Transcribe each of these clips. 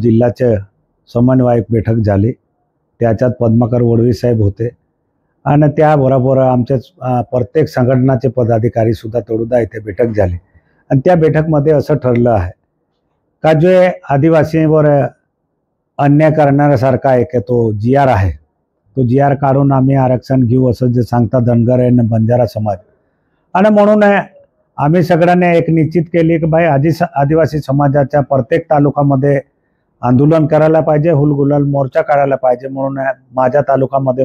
जिल्ह्याचे समन्वयक बैठक झाली। त्याच्यात पद्माकर वडवी साहेब होते आणि त्याबरोबर आमचे प्रत्येक संघटनाचे पदाधिकारी सुद्धा तळोदा येथे बैठक झाली आणि त्या बैठकमध्ये असं ठरलं आहे का जे आदिवासींवर अन्याय करण्यासारखा एक तो GR आहे, तो GR काढून आम्ही आरक्षण घेऊ असं जे सांगता धनगर आणि बंजारा समाज। आणि म्हणून आम्ही सगळ्यांनी एक निश्चित केली की भाई आदिवासी समाजाच्या प्रत्येक तालुक्यामध्ये आंदोलन करायला पाहिजे, हुलगुलाल मोर्चा काढायला पाहिजे। म्हणून माझ्या तालुक्यामध्ये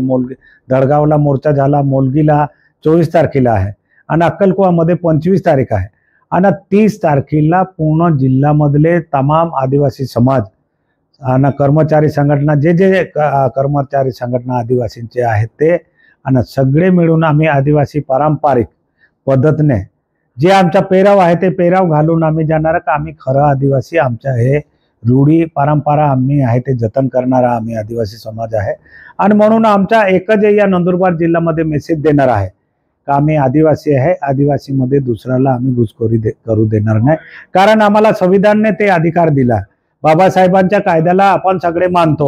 दडगावला मोर्चा झाला, मोलगीला 24 तारखेला आहे आणि अक्कलकुवामध्ये 25 तारीख आहे आणि 30 तारखेला पूर्ण जिल्ह्यामधले तमाम आदिवासी समाज आणि कर्मचारी संघटना जे कर्मचारी संघटना आदिवासींचे आहेत ते आणि सगळे मिळून आम्ही आदिवासी पारंपरिक पद्धतीने जे आमचा पेहराव आहे ते पेहराव घालून आम्ही जाणार का आम्ही खरं आदिवासी, आमच्या हे रूढी परंपरा आम्ही आहे ते जतन करणारा आम्ही आदिवासी समाज आहे। आणि म्हणून आमचा एकच या नंदुरबार जिल्ह्यामध्ये मेसेज देणार आहे का आम्ही आदिवासी आहे, आदिवासीमध्ये दुसऱ्याला आम्ही घुसखोरी करू देणार नाही। कारण आम्हाला संविधानाने ते अधिकार दिला, बाबासाहेबांच्या कायद्याला आपण सगळे मानतो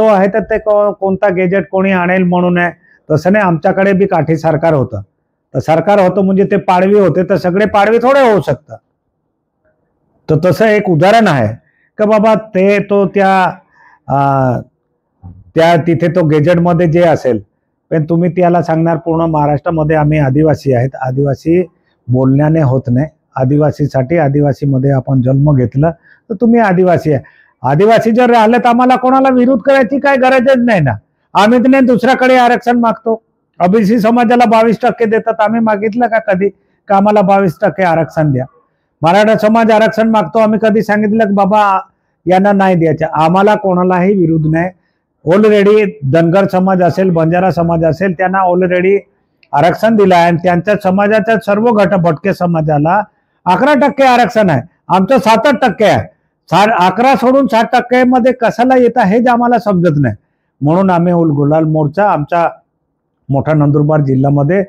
आहे तर ते कोणता गेजेट कोणी आणेल म्हणून आहे तसं नाही। आमच्याकडे बी काठी सरकार होतं, तर सरकार होतं म्हणजे ते पाडवी होते, तर सगळे पाडवी थोडे होऊ शकतात। तर तसं एक उदाहरण आहे का बाबा ते तो त्या तिथे तो गेजेटमध्ये जे असेल पण तुम्ही त्याला सांगणार पूर्ण महाराष्ट्रामध्ये आम्ही आदिवासी आहेत, आदिवासी बोलण्याने होत नाही। आदिवासीसाठी आदिवासीमध्ये आपण जन्म घेतला तर तुम्ही आदिवासी आहे। आदिवासी जर राहिले तर आम्हाला कोणाला विरोध करायची काय गरजच नाही ना। आम्ही तर नाही दुसऱ्याकडे आरक्षण मागतो। OBC समाजाला 22% देतात, आम्ही मागितलं का कधी का आम्हाला 22% आरक्षण द्या? मराठा समाज आरक्षण मागतो, आम्ही कधी सांगितलं की बाबा यांना नाही द्यायचं? आम्हाला कोणालाही विरोध नाही। ऑलरेडी धनगर समाज असेल, बंजारा समाज असेल, त्यांना ऑलरेडी आरक्षण दिलं आहे आणि त्यांच्या समाजाच्या सर्व भटके समाजाला 11% आरक्षण आहे, आमचं 7% आहे। 11 सोडून 7% मध्ये कशाला येतं हेच आम्हाला समजत नाही। म्हणून आम्ही हुलगुलाल मोर्चा आमच्या मोठा नंदुरबार जिल्ह्यामध्ये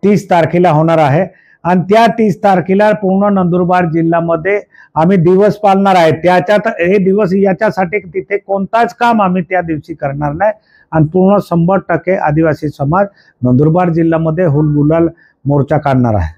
30 तारखेला होणार आहे आणि त्या 30 तारखेला पूर्ण नंदुरबार जिल्ह्यामध्ये आम्ही दिवस पाळणार आहे। त्याच्यात हे दिवस याच्यासाठी तिथे कोणताच काम आम्ही त्या दिवशी करणार नाही आणि पूर्ण 100% आदिवासी समाज नंदुरबार जिल्ह्यामध्ये हुलगुलाल मोर्चा काढणार आहे।